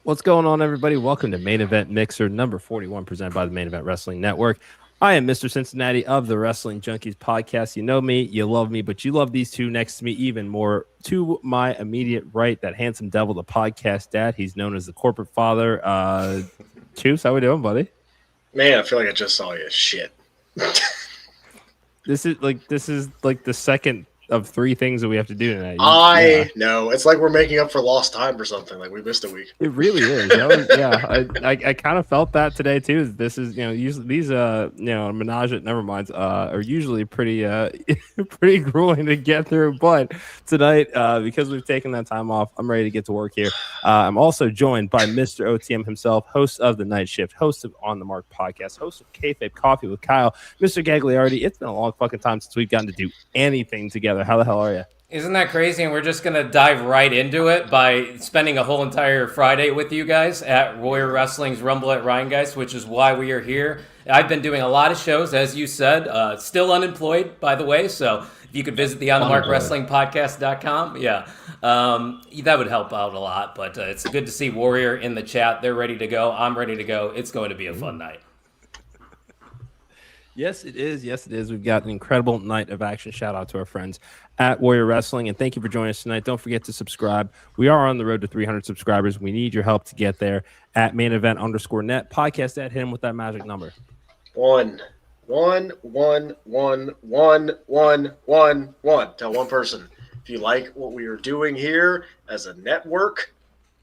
What's going on, everybody? Welcome to Main Event Mixer number 41, presented by the Main Event Wrestling Network. I am Mr. Cincinnati of the Wrestling Junkies podcast. You know me, you love me, but you love these two next to me even more. To my immediate right, that handsome devil, the podcast dad. He's known as the corporate father. Choose, how we doing, buddy? Man, I feel like I just saw you. Shit. This is like the second of three things that we have to do tonight. I know. It's like we're making up for lost time or something. Like we missed a week. It really is. I kind of felt that today too. This is usually these menage at neverminds are usually pretty pretty grueling to get through. But tonight, because we've taken that time off, I'm ready to get to work here. I'm also joined by Mr. OTM himself, host of the Night Shift, host of On the Mark podcast, host of Kayfabe Coffee with Kyle, Mr. Gagliardi. It's been a long fucking time since we've gotten to do anything together. How the hell are you? Isn't that crazy? And we're just going to dive right into it by spending a whole entire Friday with you guys at Warrior Wrestling's Rumble at Rhinegeist, which is why we are here. I've been doing a lot of shows, as you said, still unemployed, by the way. So if you could visit the onthemarkwrestlingpodcast.com, that would help out a lot. But it's good to see Warrior in the chat. They're ready to go. I'm ready to go. It's going to be a fun night. Yes, it is. Yes, it is. We've got an incredible night of action. Shout out to our friends at Warrior Wrestling. And thank you for joining us tonight. Don't forget to subscribe. We are on the road to 300 subscribers. We need your help to get there at mainevent_net. Podcast at him with that magic number. 1, 1, 1, 1, 1, 1, 1, 1. Tell one person. If you like what we are doing here as a network,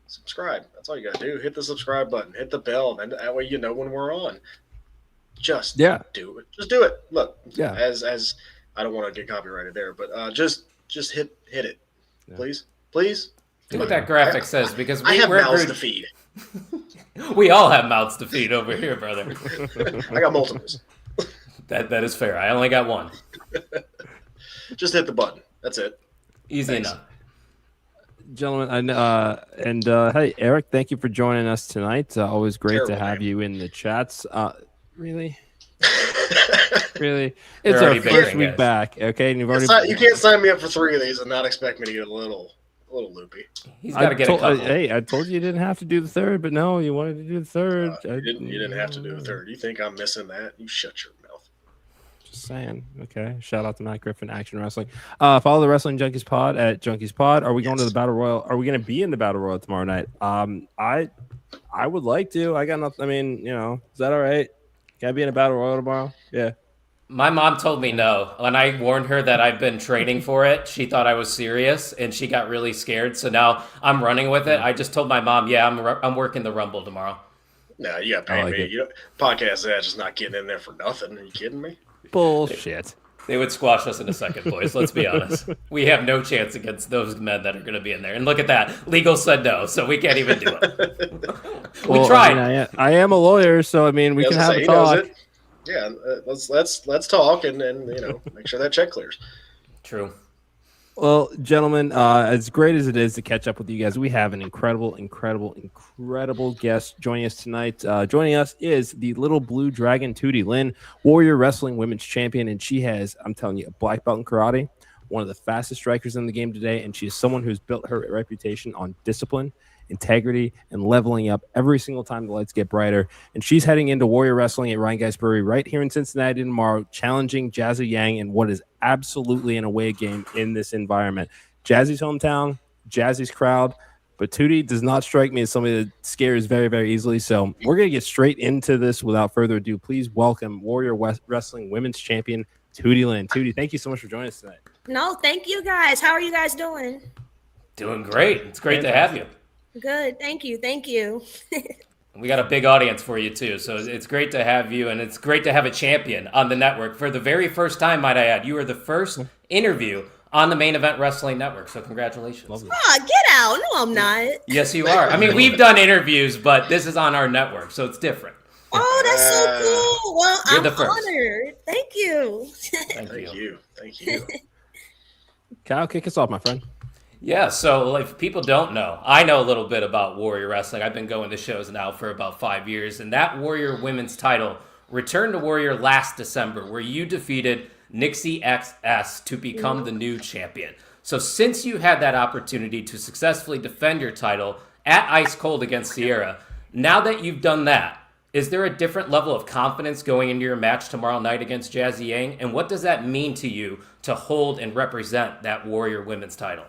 subscribe. That's all you got to do. Hit the subscribe button. Hit the bell. And that way you know when we're on. Just do it. Just do it. Look, as I don't want to get copyrighted there, but just hit it, please. Do what that graphic says, because I have mouths to feed. We all have mouths to feed over here, brother. I got multiples. That is fair. I only got one. Just hit the button. That's it. Easy enough. Gentlemen, hey, Eric, thank you for joining us tonight. Always great to have you in the chats. Really? Really? It's our first week back, okay? And you can't sign me up for 3 of these and not expect me to get a little loopy. He's got to get a couple. Hey, I told you didn't have to do the third, but no, you wanted to do the third. You didn't have to do the third. You think I'm missing that? You shut your mouth. Just saying. Okay. Shout out to Matt Griffin, Action Wrestling. Follow the Wrestling Junkies Pod at Junkies Pod. Are we going to the Battle Royal? Are we going to be in the Battle Royal tomorrow night? I would like to. I got nothing. I mean, is that all right? Can I be in a Battle Royal tomorrow? Yeah. My mom told me no. When I warned her that I've been training for it, she thought I was serious, and she got really scared. So now I'm running with it. I just told my mom, I'm working the Rumble tomorrow. No, you got to pay me. Podcast that's just not getting in there for nothing. Are you kidding me? Bullshit. They would squash us in a second, boys. Let's be honest. We have no chance against those men that are going to be in there. And look at that. Legal said no, so we can't even do it. We tried. I am a lawyer, so I mean, we can have a talk. Yeah, let's talk and make sure that check clears. True. Well, gentlemen, as great as it is to catch up with you guys, we have an incredible guest joining us tonight. Joining us is the little blue dragon, Tootie, Lynn, Warrior Wrestling Women's Champion, and she has, I'm telling you, a black belt in karate, one of the fastest strikers in the game today, and she's someone who's built her reputation on discipline, integrity, and leveling up every single time the lights get brighter. And she's heading into Warrior Wrestling at Rhinegeist Brewery right here in Cincinnati tomorrow, challenging Jazzy Yang in what is absolutely an away game in this environment. Jazzy's hometown, Jazzy's crowd, but Tootie does not strike me as somebody that scares very, very easily. So we're going to get straight into this without further ado. Please welcome Warrior Wrestling Women's Champion, Tootie Lynn. Tootie, thank you so much for joining us tonight. No, thank you guys. How are you guys doing? Doing great. It's great to have you. Good. Thank you. We got a big audience for you, too. So it's great to have you, and it's great to have a champion on the network for the very first time, might I add. You were the first interview on the Main Event Wrestling Network, so congratulations. Oh, get out. No, I'm not. Yes, you are. I mean, we've done interviews, but this is on our network, so it's different. Oh, that's so cool. Well, You're I'm the first. honored. Thank you. Thank you. Kyle, kick us off, my friend. Yeah, so if people don't know, I know a little bit about Warrior Wrestling. I've been going to shows now for about 5 years, and that Warrior Women's title returned to Warrior last December, where you defeated Nixie XS to become the new champion. So since you had that opportunity to successfully defend your title at Ice Cold against Sierra. Now that you've done that, is there a different level of confidence going into your match tomorrow night against Jazzy Yang? And what does that mean to you to hold and represent that Warrior women's title?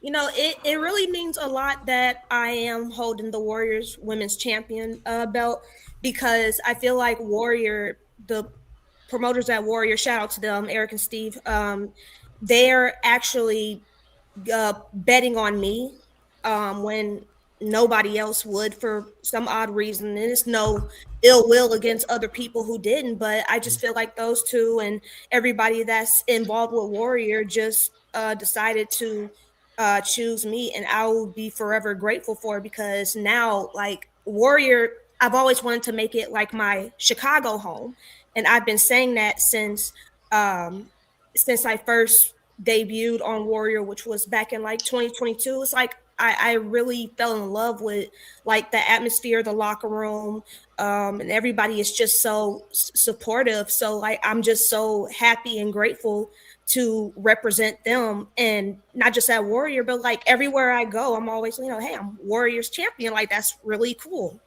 It really means a lot that I am holding the Warriors women's champion belt, because I feel like the promoters at Warrior, shout out to them, Eric and Steve, they're actually betting on me when nobody else would, for some odd reason. And it's no ill will against other people who didn't, but I just feel like those two and everybody that's involved with Warrior just decided to choose me, and I will be forever grateful for it, because now, like, Warrior, I've always wanted to make it like my Chicago home, and I've been saying that since I first debuted on Warrior, which was back in like 2022. It's like I really fell in love with like the atmosphere, the locker room, and everybody is just so supportive. So like I'm just so happy and grateful to represent them, and not just at Warrior, but like everywhere I go, I'm always, hey, I'm Warriors champion. Like that's really cool.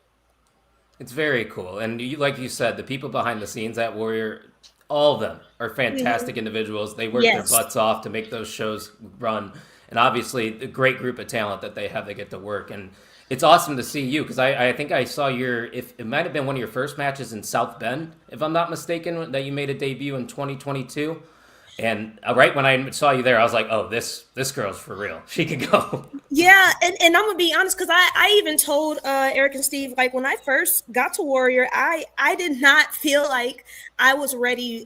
It's very cool. And like you said, the people behind the scenes at Warrior, all of them are fantastic individuals. They work their butts off to make those shows run. And obviously, a great group of talent that they have that get to work. And it's awesome to see you, because I think I saw if it might have been one of your first matches in South Bend, if I'm not mistaken, that you made a debut in 2022. And right when I saw you there, I was like, oh, this girl's for real. She could go. Yeah, and I'm going to be honest, because I even told Eric and Steve, like when I first got to Warrior, I did not feel like I was ready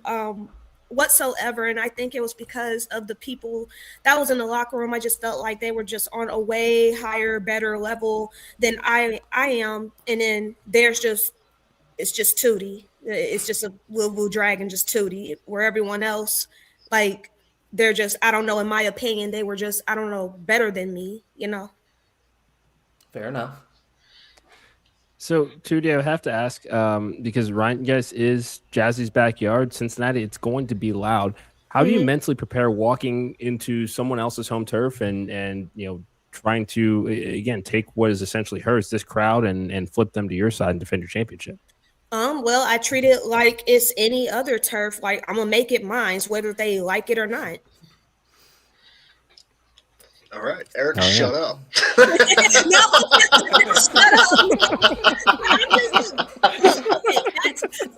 whatsoever. And I think it was because of the people that was in the locker room. I just felt like they were just on a way higher, better level than I am. And then it's just Tootie. It's just a little dragon, just Tootie, where everyone else, like, they're just, I don't know, in my opinion, they were just, I don't know, better than me, Fair enough. So, Tootie, I have to ask, because Rhinegeist is Jazzy's backyard, Cincinnati, it's going to be loud. How do you mentally prepare walking into someone else's home turf and trying to, again, take what is essentially hers, this crowd, and flip them to your side and defend your championship? Well, I treat it like it's any other turf. Like, I'm gonna make it mine, whether they like it or not. All right, Eric, shut up. No, shut up.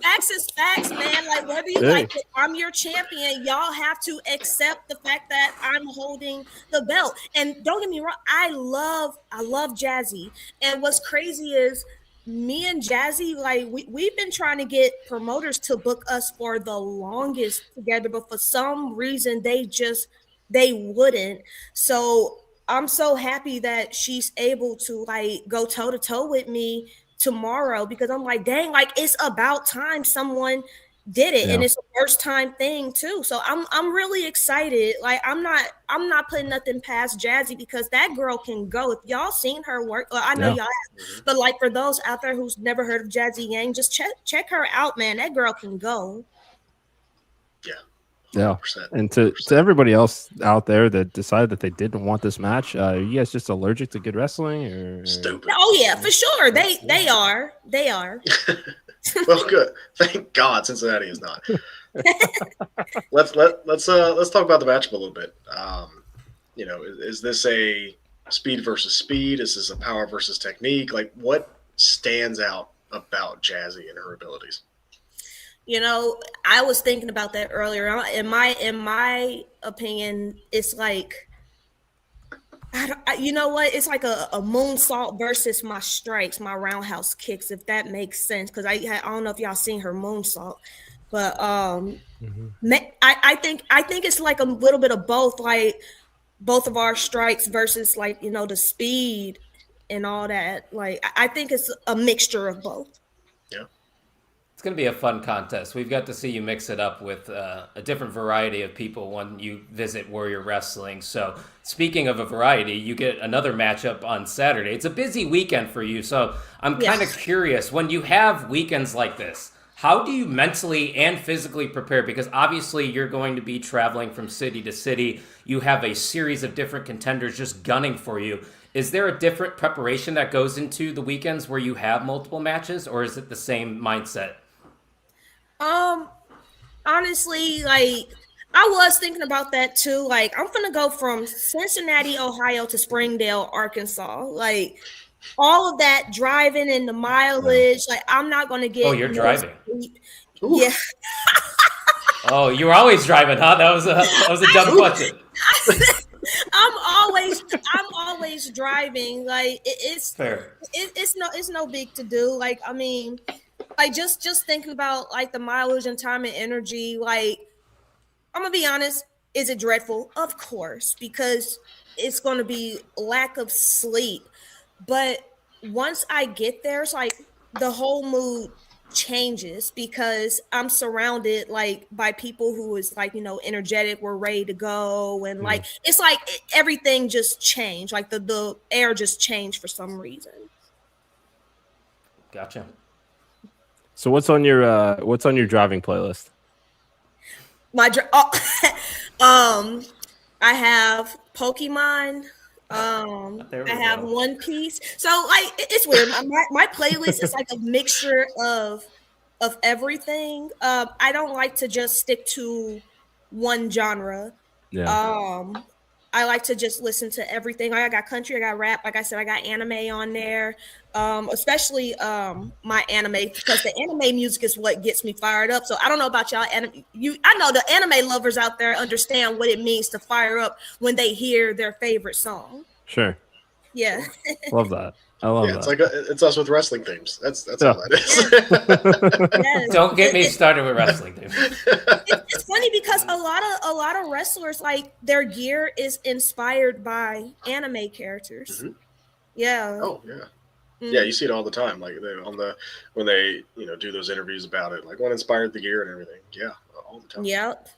Facts is facts, man. Like, whether you like it, I'm your champion. Y'all have to accept the fact that I'm holding the belt. And don't get me wrong, I love Jazzy. And what's crazy is, me and Jazzy, like we've been trying to get promoters to book us for the longest together, but for some reason they wouldn't. So I'm so happy that she's able to like go toe to toe with me tomorrow, because I'm like, dang, like it's about time someone did it. And it's a first time thing too. So I'm really excited. Like I'm not putting nothing past Jazzy, because that girl can go. If y'all seen her work, I know y'all have, but like for those out there who's never heard of Jazzy Yang, just check her out, man. That girl can go. Yeah. And to everybody else out there that decided that they didn't want this match, are you guys just allergic to good wrestling or stupid? Oh yeah, for sure. They are. Well, good. Thank God Cincinnati is not. Let's talk about the matchup a little bit. Is this a speed versus speed? Is this a power versus technique? Like, what stands out about Jazzy and her abilities? I was thinking about that earlier. In my opinion, it's like, you know what? It's like a moonsault versus my strikes, my roundhouse kicks, if that makes sense. Because I don't know if y'all seen her moonsault, but I think it's like a little bit of both, like both of our strikes versus like the speed and all that. Like I think it's a mixture of both. It's going to be a fun contest. We've got to see you mix it up with a different variety of people when you visit Warrior Wrestling. So speaking of a variety, you get another matchup on Saturday. It's a busy weekend for you. So I'm kind of curious, when you have weekends like this, how do you mentally and physically prepare? Because obviously you're going to be traveling from city to city. You have a series of different contenders just gunning for you. is there a different preparation that goes into the weekends where you have multiple matches, or is it the same mindset? Honestly, like I was thinking about that too. Like I'm gonna go from Cincinnati, Ohio to Springdale, Arkansas. Like all of that driving and the mileage, like I'm not gonna get. Oh, you're driving. Sleep. Yeah. Oh, you were always driving, huh? That was a dumb question. I'm always driving. Like it's fair. It's no big to do. Like I mean, like just thinking about like the mileage and time and energy. Like I'm gonna be honest, is it dreadful? Of course, because it's gonna be lack of sleep. But once I get there, it's like the whole mood changes because I'm surrounded like by people who is like, energetic, we're ready to go. And like it's like everything just changed. Like the air just changed for some reason. Gotcha. So what's on your driving playlist? I have Pokemon. I have One Piece. So like it's weird. My playlist is like a mixture of everything. I don't like to just stick to one genre. Yeah. I like to just listen to everything. I got country, I got rap, like I said, I got anime on there. Especially my anime, because the anime music is what gets me fired up. So I don't know about y'all. I know the anime lovers out there understand what it means to fire up when they hear their favorite song. Sure. Yeah. Love that. I love that. It's like it's us with wrestling themes. That's all that is. Yes. Don't get me started with wrestling, dude. It's funny because a lot of wrestlers, like their gear is inspired by anime characters. Mm-hmm. Yeah. Oh yeah. Mm-hmm. Yeah, you see it all the time. Like when they do those interviews about it, like what inspired the gear and everything. Yeah, all the time. Yep.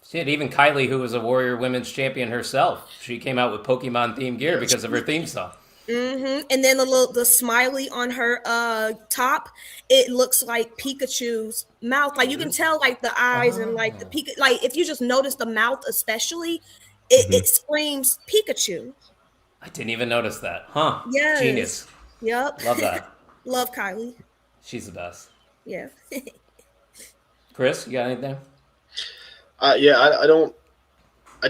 Shit, even Kylie, who was a Warrior Women's Champion herself, she came out with Pokemon themed gear because of her theme song. Mm-hmm. And then the smiley on her top, it looks like Pikachu's mouth. Like you can tell, like the eyes and like the Pikachu. Like if you just notice the mouth, especially, it screams Pikachu. I didn't even notice that, huh? Yes. Genius. Yep. Love that. Love Kylie. She's the best. Yeah. Chris, you got anything? I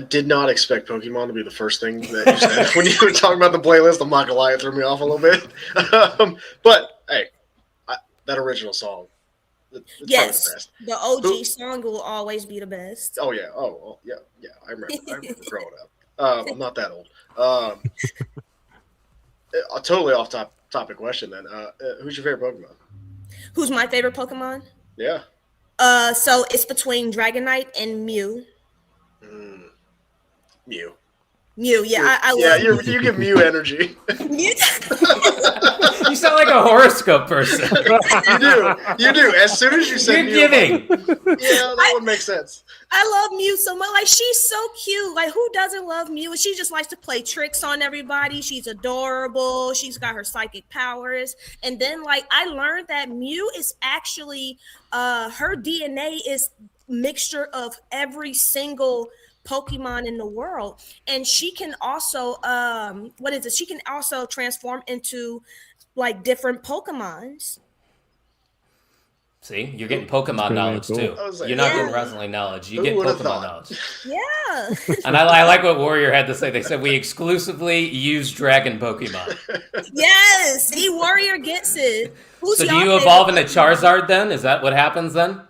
did not expect Pokemon to be the first thing that you said when you were talking about the playlist. I'm not gonna lie, it threw me off a little bit. But hey, that original song, it's yes, the best. The OG song will always be the best. Oh yeah, yeah. I remember growing up. I'm not that old. A totally off topic question then. Who's your favorite Pokemon? Who's my favorite Pokemon? Yeah. So it's between Dragonite and Mew. Mew. Yeah, I love Mew. You give Mew energy. You sound like a horoscope person. You do. As soon as you said You're giving. Yeah, that would make sense. I love Mew so much. Like she's so cute. Like who doesn't love Mew? She just likes to play tricks on everybody. She's adorable. She's got her psychic powers. And then like I learned that Mew is actually her DNA is mixture of every single Pokemon in the world, and she can also she can also transform into like different Pokemons. See, you're getting Pokemon knowledge cool. too. Like, you're not getting wrestling knowledge. You get Pokemon knowledge. Yeah. And I like what Warrior had to say. They said we exclusively use Dragon Pokemon. Yes, see, Warrior gets it. So do you evolve into Charizard then? Is that what happens then?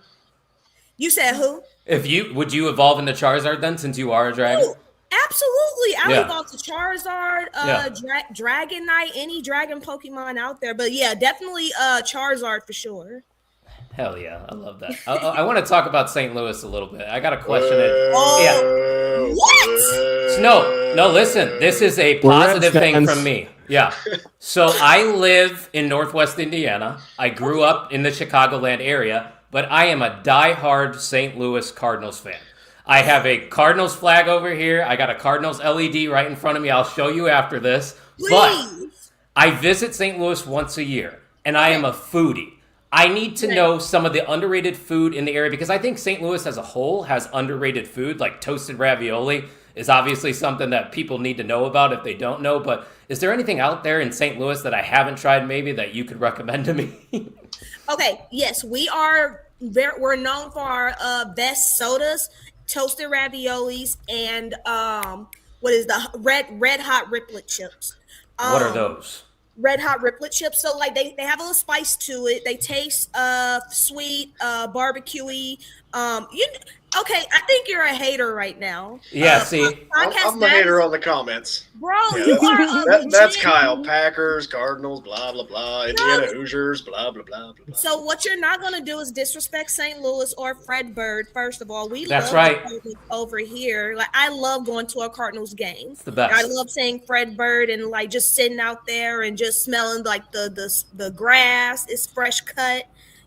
You said who? Would you evolve into Charizard then, since you are a dragon? Oh, absolutely. I'll evolve to Charizard, Dragonite, any dragon Pokemon out there. But yeah, definitely Charizard for sure. Hell yeah, I love that. I want to talk about St. Louis a little bit. I got a question. What? No, listen. This is a positive thing from me. Yeah. So I live in Northwest Indiana. I grew up in the Chicagoland area, but I am a diehard St. Louis Cardinals fan. I have a Cardinals flag over here. I got a Cardinals LED right in front of me. I'll show you after this. Please. But I visit St. Louis once a year, and I am a foodie. I need to know some of the underrated food in the area because I think St. Louis as a whole has underrated food like toasted ravioli. is obviously something that people need to know about if they don't know. But is there anything out there in St. Louis that I haven't tried maybe that you could recommend to me? Okay, yes, we're known for our best sodas, toasted raviolis, and what is the red hot riplet chips. What are those? Red hot riplet chips. So like they have a little spice to it. They taste sweet, barbecuey. You okay? I think you're a hater right now. Yeah, see, I'm the hater on the comments. Bro, Yeah, you are that's Kyle. Packers, Cardinals, blah blah blah. Indiana Hoosiers, blah blah blah blah. So what you're not gonna do is disrespect St. Louis or Fred Bird. First of all, That's love right. the Cardinals over here. Like I love going to a Cardinals game. It's the best. I love seeing Fred Bird and like just sitting out there and just smelling like the grass is fresh cut.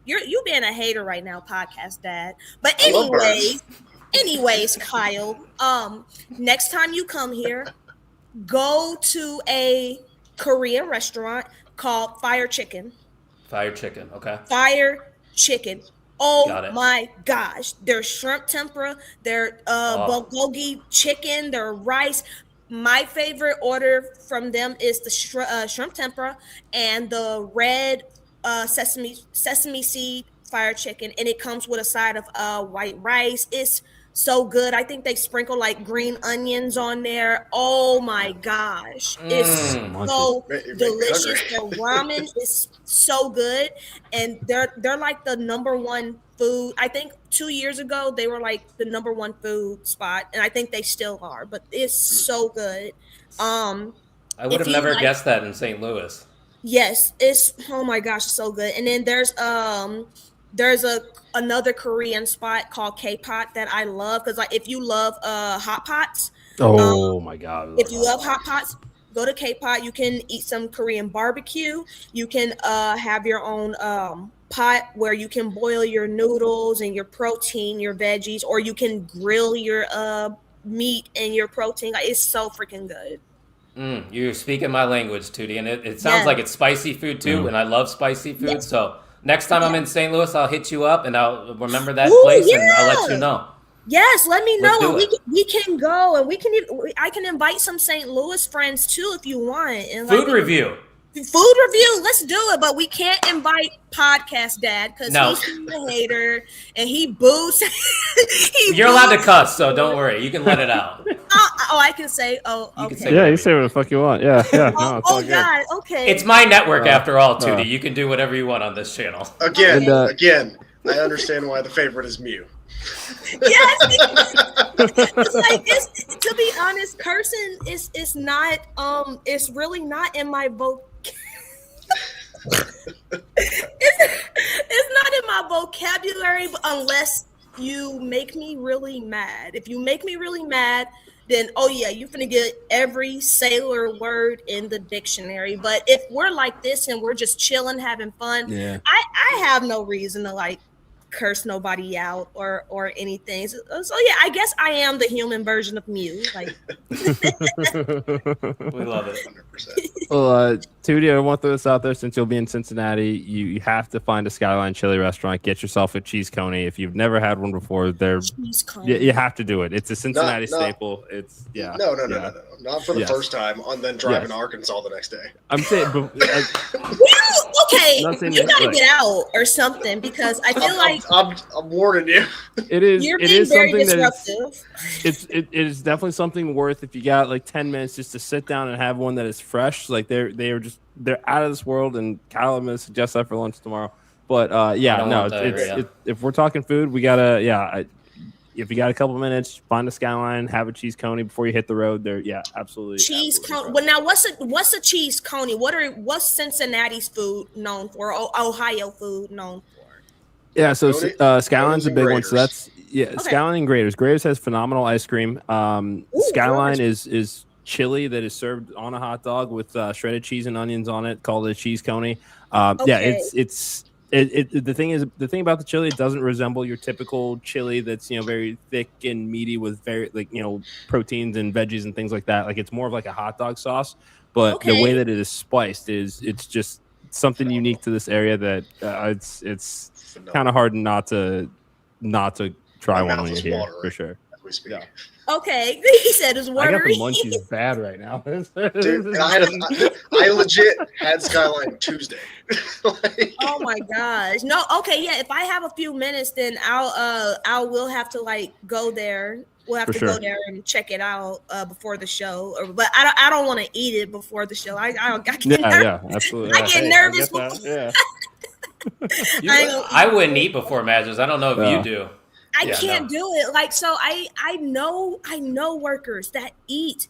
You being a hater right now, podcast dad. But anyways, Kyle. Next time you come here, go to a Korean restaurant called Fire Chicken. Fire chicken. Okay. Fire Chicken. Got Oh it. my gosh. Their shrimp tempura, their bulgogi chicken, their rice. My favorite order from them is the shrimp tempura and the red sesame seed fire chicken, and it comes with a side of white rice. It's so good. I think they sprinkle like green onions on there. Oh my gosh. It's so Make me delicious. hungry. The ramen is so good. And they're like the number one food. I think 2 years ago they were like the number one food spot, and I think they still are, but it's so good. I would If have you never like- guessed that in St. Louis. Yes, it's oh my gosh, so good. And then there's another Korean spot called K-Pot that I love because like if you love hot pots, Oh my god! if you love hot pots, go to K-Pot. You can eat some Korean barbecue. You can have your own pot where you can boil your noodles and your protein, your veggies, or you can grill your meat and your protein. Like, it's so freaking good. You're speaking my language, Tootie, and it sounds Yeah. like it's spicy food too, and I love spicy food. So next time I'm in St. Louis, I'll hit you up and I'll remember that Ooh, place and I'll let yeah. you know. Yes, let me Let's know, do and it. we can go, and I can invite some St. Louis friends too if you want. And Food review. Food review, let's do it, but we can't invite podcast dad because No. he's a hater and he boos. You're allowed to cuss, so don't worry. You can let it out. I can say, oh, You okay. can say Yeah, you say what the fuck you want. Yeah, no, it's all Oh good. God, okay. It's my network after all, Tootie. You can do whatever you want on this channel. Again, And, again, I understand why the favorite is Mew. Yes, it's like to be honest, cursing is not it's really not in my it's not in my vocabulary unless you make me really mad. If you make me really mad, then oh yeah, you're gonna get every sailor word in the dictionary. But if we're like this and we're just chilling, having fun, Yeah. I have no reason to like curse nobody out or anything. So yeah, I guess I am the human version of Mew. Like We love it. 100%. Well, Tootie, I want to throw this out there since you'll be in Cincinnati. You have to find a Skyline Chili restaurant. Get yourself a cheese coney. If you've never had one before, cheese cone. you have to do it. It's a Cincinnati No. staple. It's yeah. No, yeah. not for the Yes. first time, and then driving Yes. to Arkansas the next day. I'm saying, but Okay, Not saying you that, gotta like- get out or something because I feel like I'm warning you. it is. you're It being is very something that disruptive. it is definitely something worth if you got like 10 minutes just to sit down and have one that is fresh. Like they're out of this world, and Kyle, I'm gonna suggest that for lunch tomorrow. But yeah, don't no, want that, if we're talking food, we gotta if you got a couple minutes, find a Skyline, have a cheese coney before you hit the road. There, yeah, absolutely. Cheese absolutely cone. Well, now what's a cheese coney? What's Cincinnati's food known for? Ohio food known for? Yeah, so Coney- Skyline's a and big one. So Graders. that's Skyline and Graders. Graders has phenomenal ice cream. Skyline is chili that is served on a hot dog with shredded cheese and onions on it, called a cheese coney. Yeah, Okay. the thing about the chili, it doesn't resemble your typical chili that's very thick and meaty with very proteins and veggies and things like that. Like it's more of like a hot dog sauce, but the way Okay. that it is spiced it's just something unique to this area that it's kind of hard not to try My one mouth when you're is here watering. for sure. we speak. Yeah. Okay, he said it's I got watery. the munchies bad right now. Dude, and I legit had Skyline Tuesday. Like, Oh my gosh. No, okay, yeah. If I have a few minutes, then we'll have to like go there. We'll have For to sure. go there and check it out before the show. But I don't want to eat it before the show. I get Yeah, absolutely. I get nervous I get that, I wouldn't eat before matches. I don't know if No. you do. I can't do it. Like, so I know workers that eat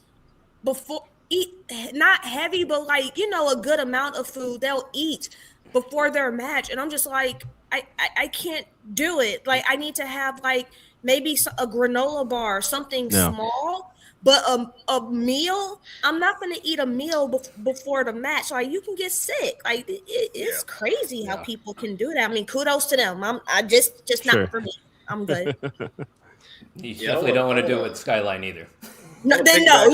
not heavy, but like, a good amount of food they'll eat before their match. And I'm just like, I can't do it. Like, I need to have like maybe a granola bar, something small, but a meal. I'm not going to eat a meal before the match. Like, you can get sick. Like, it's crazy how people can do that. I mean, kudos to them. I just not for me. I'm good. You definitely don't want to do it with Skyline either. No, then no.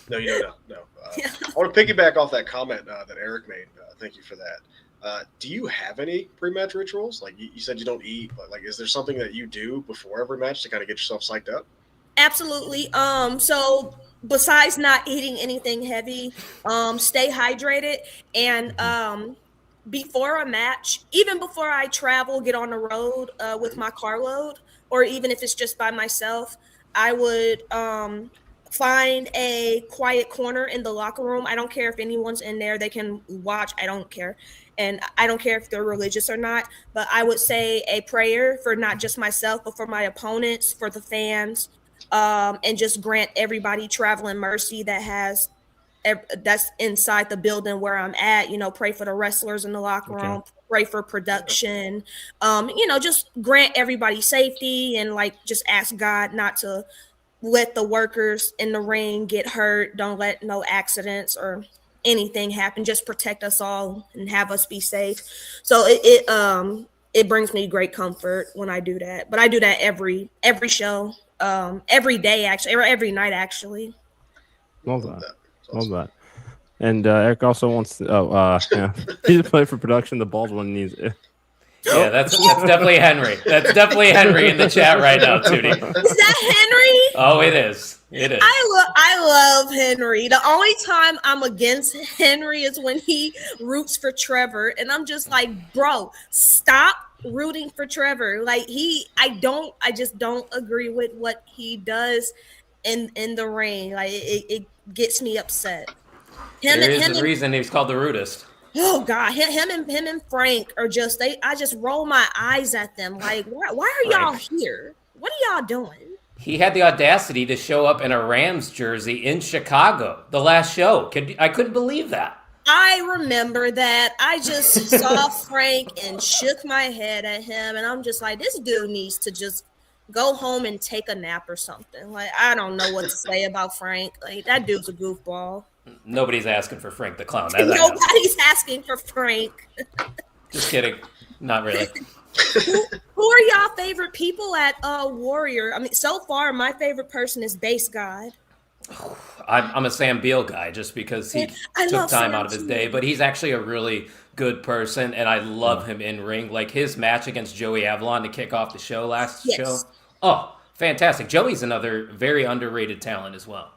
No, you don't. No. I want to piggyback off that comment that Eric made. Thank you for that. Do you have any pre-match rituals? Like you said, you don't eat, but like, is there something that you do before every match to kind of get yourself psyched up? Absolutely. So besides not eating anything heavy, stay hydrated, and before a match, even before I travel, get on the road with my carload, or even if it's just by myself, I would find a quiet corner in the locker room. I don't care if anyone's in there, they can watch. I don't care. And I don't care if they're religious or not, but I would say a prayer for not just myself, but for my opponents, for the fans, and just grant everybody traveling mercy that's inside the building where I'm at. Pray for the wrestlers in the locker room, pray for production, just grant everybody safety, and like just ask God not to let the workers in the ring get hurt. Don't let no accidents or anything happen. Just protect us all and have us be safe. So it brings me great comfort when I do that. But I do that every show, every day actually, or every night actually. Love that. And Eric also wants to, he's play for production. The bald one needs it. Yeah, that's definitely Henry. That's definitely Henry in the chat right now, Tootie. Is that Henry? Oh, it is. It is. I love Henry. The only time I'm against Henry is when he roots for Trevor, and I'm just like, bro, stop rooting for Trevor. Like I just don't agree with what he does in the ring. Like it gets me upset. There is a reason he's called the Rootist. Oh God, him and Frank are just I just roll my eyes at them. Like, why are y'all here? What are y'all doing? He had the audacity to show up in a Rams jersey in Chicago the last show. I couldn't believe that. I remember that. I just saw Frank and shook my head at him, and I'm just like, this dude needs to just go home and take a nap or something. Like, I don't know what to say about Frank. Like, that dude's a goofball. Nobody's asking for Frank the Clown. Nobody's asking for Frank. Just kidding. Not really. Who are y'all favorite people at Warrior? I mean, so far, my favorite person is Base God. I'm a Sam Beal guy just because he took time out of his day, but he's actually a really good person, and I love him in ring. Like his match against Joey Avalon to kick off the show last show. Oh, fantastic. Joey's another very underrated talent as well.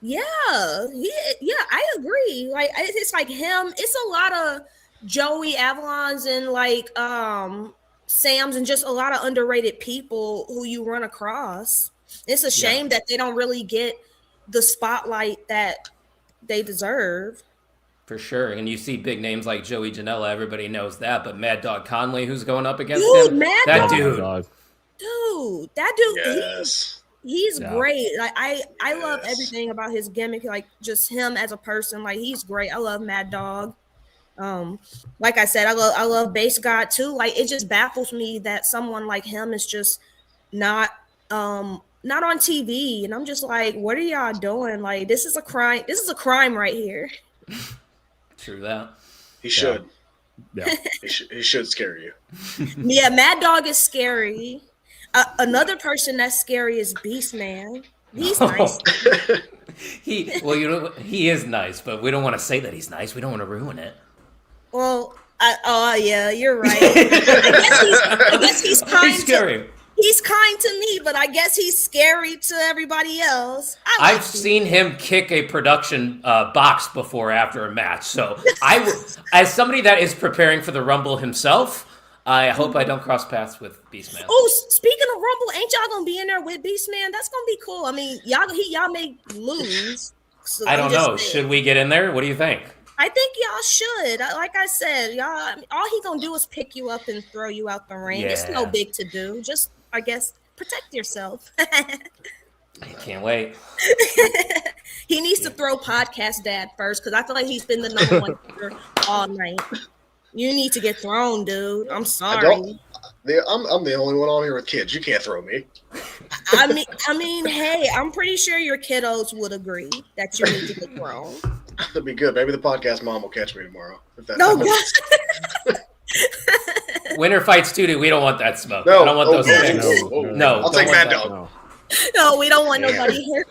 Yeah, I agree. Like it's like him. It's a lot of Joey Avalons and like Sam's and just a lot of underrated people who you run across. It's a shame that they don't really get the spotlight that they deserve. For sure. And you see big names like Joey Janela, everybody knows that, but Mad Dog Conley, who's going up against him, that dude, yes. He's great. Like I love everything about his gimmick, like just him as a person. Like he's great. I love Mad Dog. Like I said, I love Base God too. Like it just baffles me that someone like him is just not on TV, and I'm just like, what are y'all doing? Like this is a crime. This is a crime right here. True that. He should. Yeah. He should scare you. Yeah, Mad Dog is scary. Another person that's scary is Beast Man. He's nice. He is nice, but we don't want to say that he's nice. We don't want to ruin it. Well, yeah, you're right. I guess he's kind. He's scary. He's kind to me, but I guess he's scary to everybody else. I've seen him kick a production box before after a match. So as somebody that is preparing for the Rumble himself, I hope I don't cross paths with Beastman. Oh, speaking of Rumble, ain't y'all gonna be in there with Beastman? That's gonna be cool. I mean, y'all may lose. So I don't know. Should we get in there? What do you think? I think y'all should. Like I said, y'all. All he gonna do is pick you up and throw you out the ring. Yeah. It's no big to do. Just, I guess, protect yourself. I can't wait. He needs to throw Podcast Dad first because I feel like he's been the number one hitter all night. You need to get thrown, dude. I'm sorry. I'm the only one on here with kids. You can't throw me. I mean, hey, I'm pretty sure your kiddos would agree that you need to get thrown. That'd be good. Maybe the podcast mom will catch me tomorrow. If that No, Winner fights Tootie. We don't want that smoke. No. I don't want those picks. No. I'll take Mad Dog. No. no, we don't want nobody here.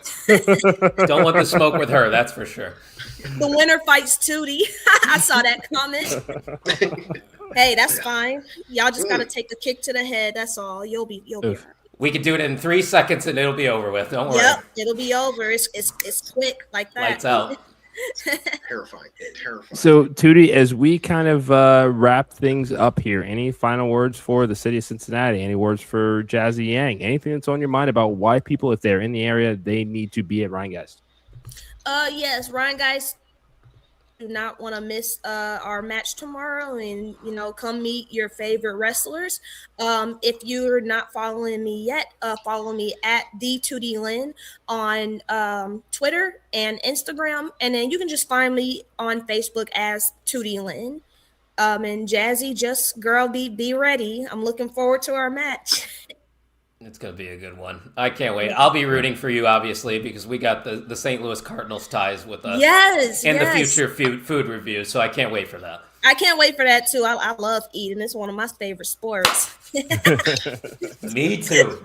Don't want the smoke with her. That's for sure. The winner fights Tootie. I saw that comment. Hey, that's fine. Y'all just gotta take a kick to the head. That's all. You'll be all right. We could do it in 3 seconds and it'll be over with. Don't worry. Yep, it'll be over. It's quick like that. Lights out. Terrifying. So, Tootie, as we kind of wrap things up here, any final words for the city of Cincinnati? Any words for Jazzy Yang? Anything that's on your mind about why people, if they're in the area, they need to be at Rhinegeist? Yes, Rhinegeist. Do not want to miss our match tomorrow, and come meet your favorite wrestlers. If you're not following me yet, follow me at the Tootie Lynn on Twitter and Instagram, and then you can just find me on Facebook as Tootie Lynn. And Jazzy, just girl, be ready. I'm looking forward to our match. It's going to be a good one. I can't wait. I'll be rooting for you, obviously, because we got the St. Louis Cardinals ties with us in the future food review, so I can't wait for that. I can't wait for that, too. I love eating. It's one of my favorite sports. Me too.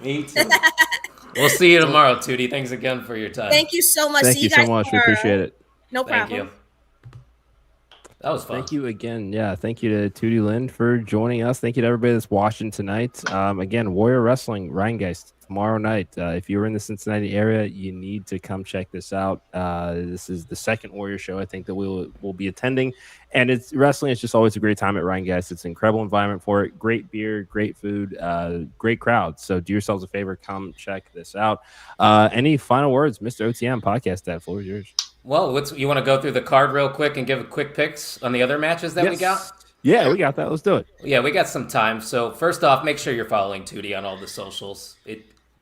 We'll see you tomorrow, Tootie. Thanks again for your time. Thank you so much. Thank you so much. We appreciate it. No problem. Thank you. That was fun. Thank you again. Yeah, thank you to Tootie Lynn for joining us. Thank you to everybody that's watching tonight. Again, Warrior Wrestling, Rhinegeist, tomorrow night. If you're in the Cincinnati area, you need to come check this out. This is the second Warrior show I think that we'll be attending. And wrestling is just always a great time at Rhinegeist. It's an incredible environment for it. Great beer, great food, great crowd. So do yourselves a favor, come check this out. Any final words, Mr. OTM podcast? That floor is yours. Well, you want to go through the card real quick and give a quick picks on the other matches that we got? Yeah, we got that. Let's do it. Yeah, we got some time. So first off, make sure you're following Tootie on all the socials.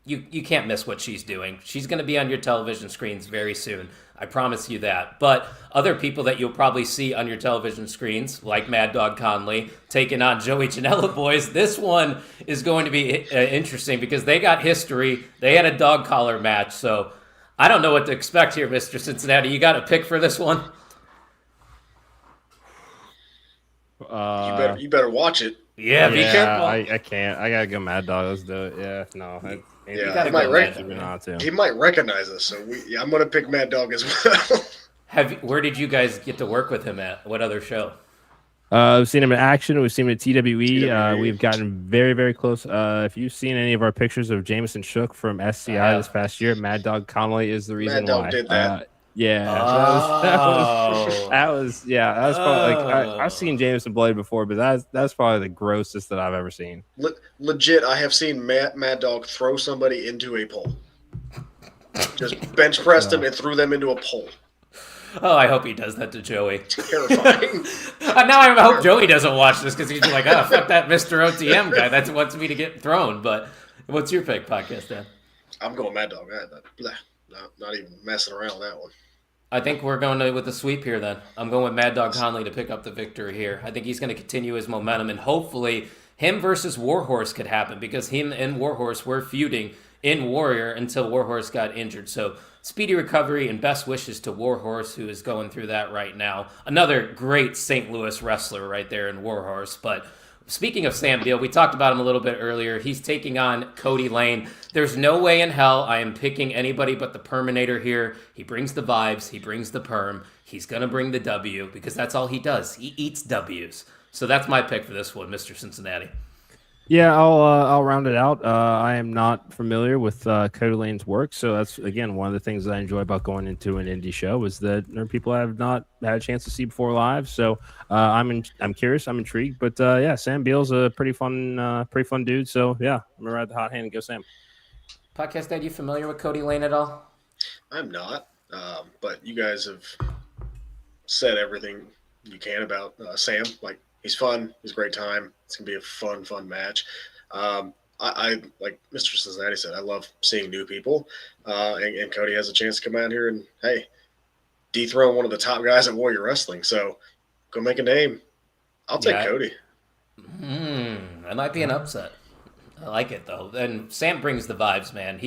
You can't miss what she's doing. She's going to be on your television screens very soon. I promise you that. But other people that you'll probably see on your television screens, like Mad Dog Conley, taking on Joey Janela boys, this one is going to be interesting because they got history. They had a dog collar match, so I don't know what to expect here, Mr. Cincinnati. You got a pick for this one? You better watch it. Yeah, be careful. I can't. I gotta go Mad Dog. Let's do it. Yeah, no. He might recognize us, so I'm gonna pick Mad Dog as well. Where did you guys get to work with him at? What other show? We've seen him in action. We've seen him at TWE. We've gotten very, very close. If you've seen any of our pictures of Jameson Shook from SCI this past year, Mad Dog Conley is the reason Mad Dog why. did that. That was probably like I've seen Jameson Blade before, but that's probably the grossest that I've ever seen. Legit, I have seen Mad Dog throw somebody into a pole. Just bench pressed them and threw them into a pole. Oh, I hope he does that to Joey. Terrifying. Now I hope Joey doesn't watch this because he's like, oh, fuck that Mr. OTM guy. That wants me to get thrown. But what's your pick, Podcast Dan? I'm going Mad Dog. Not even messing around with that one. I think we're going with the sweep here then. I'm going with Mad Dog Conley to pick up the victory here. I think he's going to continue his momentum, and hopefully him versus Warhorse could happen because him and Warhorse were feuding in Warrior until Warhorse got injured. So speedy recovery and best wishes to Warhorse, who is going through that right now. Another great St. Louis wrestler right there in Warhorse. But speaking of Sam Beal, we talked about him a little bit earlier. He's taking on Cody Lane. There's no way in hell I am picking anybody but the Perminator here. He brings the vibes. He brings the perm. He's going to bring the W because that's all he does. He eats Ws. So that's my pick for this one, Mr. Cincinnati. Yeah, I'll round it out. I am not familiar with Cody Lane's work, so that's again one of the things that I enjoy about going into an indie show is that there are people I have not had a chance to see before live. So I'm curious, I'm intrigued. But yeah, Sam Beal's a pretty fun dude. So yeah, I'm gonna ride the hot hand and go Sam. Podcast Dad, you familiar with Cody Lane at all? I'm not, but you guys have said everything you can about Sam. Like he's fun, he's a great time. It's gonna be a fun match. I like Mr. Cincinnati said, I love seeing new people, and Cody has a chance to come out here and hey, dethrone one of the top guys at Warrior Wrestling. So go make a name. I'll take Cody. That might be an upset. I like it though, and Sam brings the vibes, man.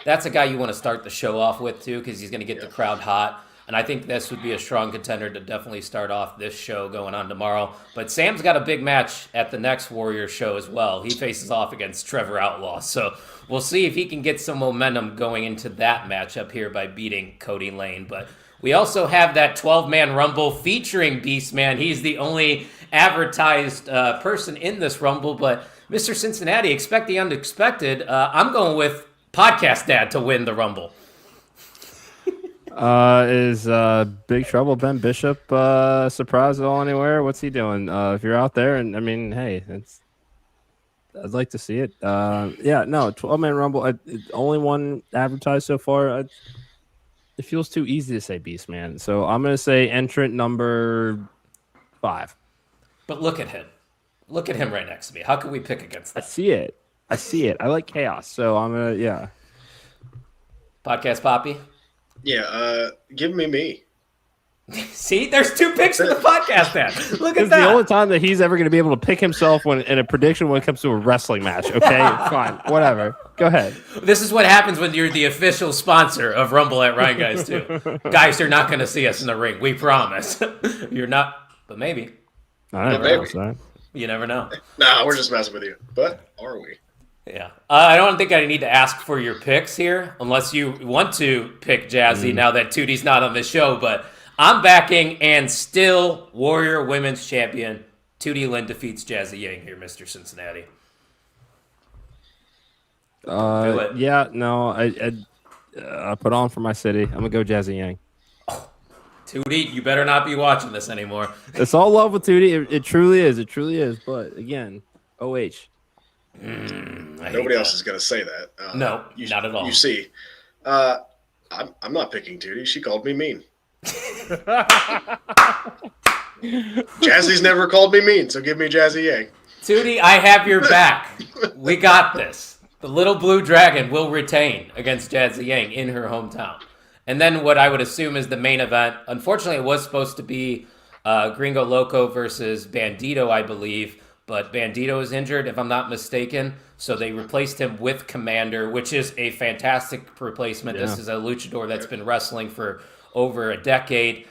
That's a guy you want to start the show off with too, because he's going to get the crowd hot. And I think this would be a strong contender to definitely start off this show going on tomorrow. But Sam's got a big match at the next Warrior show as well. He faces off against Trevor Outlaw, so we'll see if he can get some momentum going into that matchup here by beating Cody Lane. But we also have that 12-man Rumble featuring Beastman. He's the only advertised person in this Rumble, but Mr. Cincinnati, expect the unexpected. I'm going with Podcast Dad to win the Rumble. Is Big Trouble Ben Bishop surprised at all anywhere? What's he doing? If you're out there, and I mean, hey, I'd like to see it. Yeah, no, 12-man Rumble. Only one advertised so far. It feels too easy to say Beast Man, so I'm gonna say entrant number 5. But look at him. Look at him right next to me. How can we pick against that? I see it. I like chaos, so I'm gonna yeah. Podcast Poppy. Yeah, give me. See, there's 2 picks in the podcast. Then look at It's that. the only time that he's ever going to be able to pick himself when in a prediction when it comes to a wrestling match. Okay, fine, whatever. Go ahead. This is what happens when you're the official sponsor of Rumble at Rhinegeist too. Guys, you're not going to see us in the ring. We promise. You're not, but maybe. I don't know. You never know. Nah, we're just messing with you. But are we? Yeah. I don't think I need to ask for your picks here, unless you want to pick Jazzy now that Tootie's not on the show. But I'm backing and still Warrior Women's Champion. Tootie Lynn defeats Jazzy Yang here, Mr. Cincinnati. Do it. Yeah, no, I put on for my city. I'm gonna go Jazzy Yang. Tootie, you better not be watching this anymore. It's all love with Tootie. It truly is. It truly is. But again, OH. Nobody else is going to say that. No, not at all. You see, I'm not picking Tootie. She called me mean. Jazzy's never called me mean, so give me Jazzy Yang. Tootie, I have your back. We got this. The little blue dragon will retain against Jazzy Yang in her hometown. And then what I would assume is the main event. Unfortunately, it was supposed to be Gringo Loco versus Bandito, I believe. But Bandito is injured, if I'm not mistaken. So they replaced him with Commander, which is a fantastic replacement. Yeah. This is a luchador that's been wrestling for over a decade.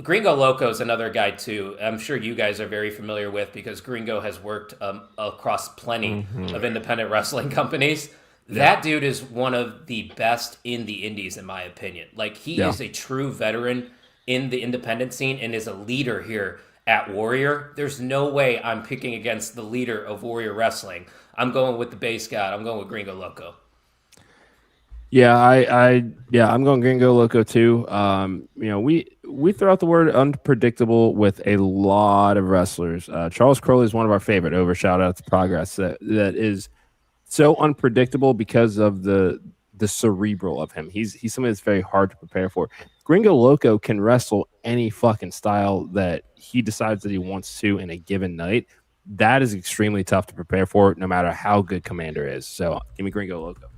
Gringo Loco is another guy, too. I'm sure you guys are very familiar with because Gringo has worked across plenty of independent wrestling companies. Yeah. That dude is one of the best in the indies, in my opinion. Like, he is a true veteran in the independent scene and is a leader here at Warrior. There's no way I'm picking against the leader of Warrior Wrestling. I'm going with the base god. I'm going with Gringo Loco. Yeah, I'm going Gringo Loco too. We throw out the word unpredictable with a lot of wrestlers. Charles Crowley is one of our favorite. Over shout out to Progress that is so unpredictable because of the cerebral of him. He's somebody that's very hard to prepare for. Gringo Loco can wrestle any fucking style that he decides that he wants to in a given night. That is extremely tough to prepare for, no matter how good Commander is. So give me Gringo Loco.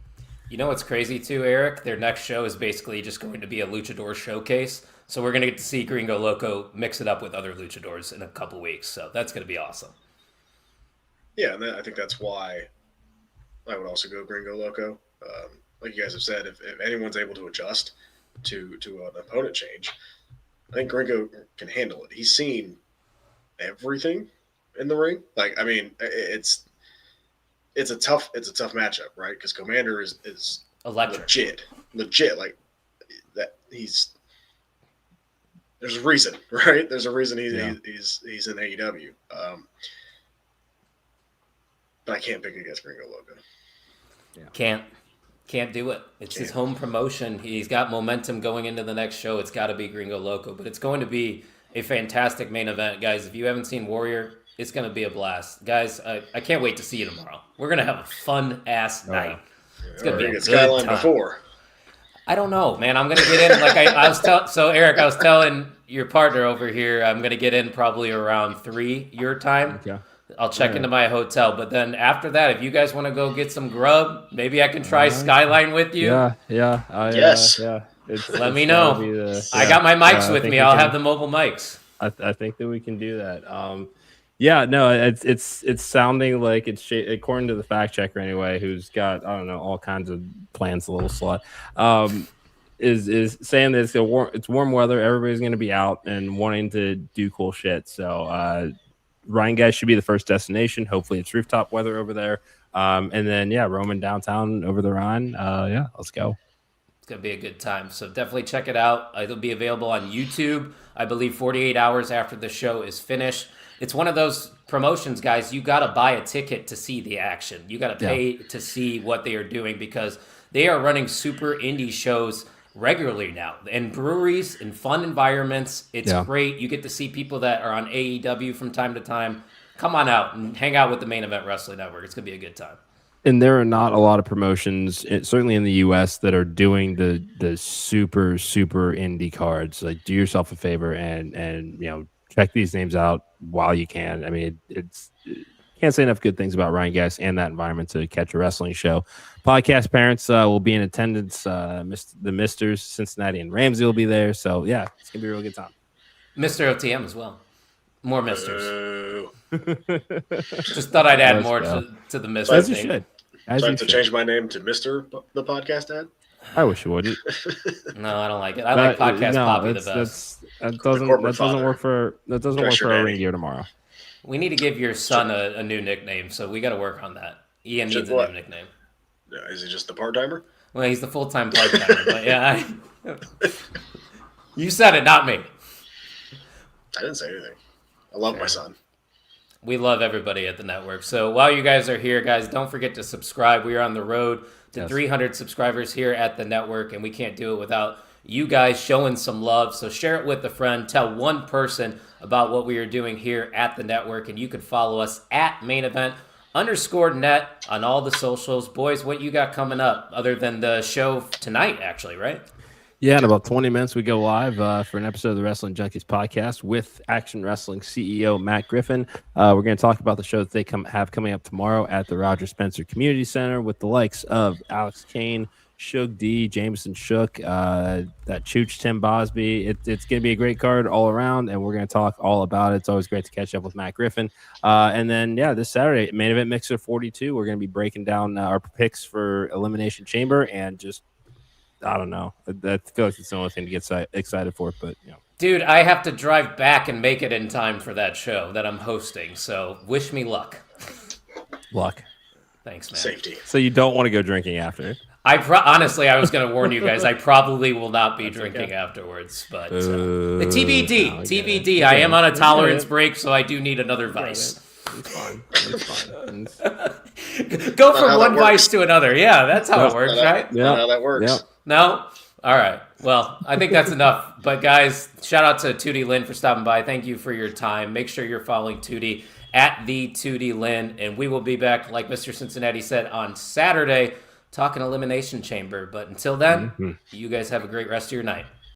You know what's crazy too, Eric? Their next show is basically just going to be a luchador showcase. So we're going to get to see Gringo Loco mix it up with other luchadors in a couple weeks. So that's going to be awesome. Yeah, and I think that's why I would also go Gringo Loco. Like you guys have said, if anyone's able to adjust to an opponent change, I think Gringo can handle it. He's seen everything in the ring. Like, I mean, it's a tough matchup, right? Because Commander is electric. legit. Like that, there's a reason, right? There's a reason he's in AEW. But I can't pick against Gringo Loco. Can't do it. It's his home promotion. He's got momentum going into the next show. It's got to be Gringo Loco. But it's going to be a fantastic main event, guys. If you haven't seen Warrior, it's going to be a blast. Guys, I can't wait to see you tomorrow. We're going to have a fun-ass night. It's going to be a good Skyline time. before. I don't know, man. I'm going to get in. Like I was so Eric, I was telling your partner over here, I'm going to get in probably around 3 your time. Okay. I'll check into my hotel, but then after that, if you guys want to go get some grub, maybe I can try Skyline with you. Yeah. Yes. Let me know. I got my mics with me. I'll have the mobile mics. I think that we can do that. It's sounding like it's according to the fact checker anyway, who's got all kinds of plans. The little slut is saying that it's warm weather. Everybody's going to be out and wanting to do cool shit. So Rhinegeist should be the first destination. Hopefully it's rooftop weather over there. And then roaming downtown over the Rhine. Let's go. It's going to be a good time. So definitely check it out. It'll be available on YouTube, I believe 48 hours after the show is finished. It's one of those promotions, guys. You got to buy a ticket to see the action. You got to pay to see what they are doing because they are running super indie shows regularly now in breweries in fun environments. It's great. You get to see people that are on AEW from time to time. Come on out and hang out with the Main Event Wrestling Network. It's going to be a good time. And there are not a lot of promotions, certainly in the U.S., that are doing the super, super indie cards. Like, do yourself a favor and check these names out while you can. I mean, it's can't say enough good things about Rhinegeist and that environment to catch a wrestling show. Podcast parents will be in attendance. The Misters, Cincinnati and Ramsey will be there. So, it's going to be a real good time. Mr. OTM as well. More Misters. Just thought I'd add more to the Misters. As you should. So I have to change my name to Mr. the Podcast Ad? I wish you wouldn't. No, I don't like it. I like Podcast Poppy the best. That doesn't work for our ring gear tomorrow. We need to give your son a new nickname, so we got to work on that. Ian needs a new nickname. Is he just the part-timer? Well, he's the full-time part-timer, but you said it, not me. I didn't say anything. I love my son. We love everybody at the network. So while you guys are here, guys, don't forget to subscribe. We are on the road to 300 subscribers here at the network, and we can't do it without you guys showing some love. So share it with a friend. Tell one person about what we are doing here at the network, and you can follow us at @mainevent_net on all the socials. Boys, what you got coming up other than the show tonight, actually, right? Yeah, in about 20 minutes, we go live for an episode of the Wrestling Junkies podcast with Action Wrestling CEO Matt Griffin. We're going to talk about the show that they have coming up tomorrow at the Roger Spencer Community Center with the likes of Alex Kane, Shug D, Jameson Shook, that Chooch Tim Bosby. It's going to be a great card all around, and we're going to talk all about it. It's always great to catch up with Matt Griffin. And then, this Saturday, Main Event Mixer 42, we're going to be breaking down our picks for Elimination Chamber and just I don't know. I feel like it's the only thing to get excited for, but Dude, I have to drive back and make it in time for that show that I'm hosting. So wish me luck. Luck. Thanks, man. Safety. So you don't want to go drinking after? Honestly, I was going to warn you guys. I probably will not be drinking afterwarse, but the TBD. TBD. I am on a tolerance break, so I do need another vice. It's fine. It's fine. Go from one vice to another. Yeah, that's how it works, right? Yeah, how that works. Yeah. No? All right. Well, I think that's enough. But guys, shout out to Tootie Lynn for stopping by. Thank you for your time. Make sure you're following Tootie at the Tootie Lynn, and we will be back, like Mr. Cincinnati said, on Saturday talking Elimination Chamber. But until then, you guys have a great rest of your night.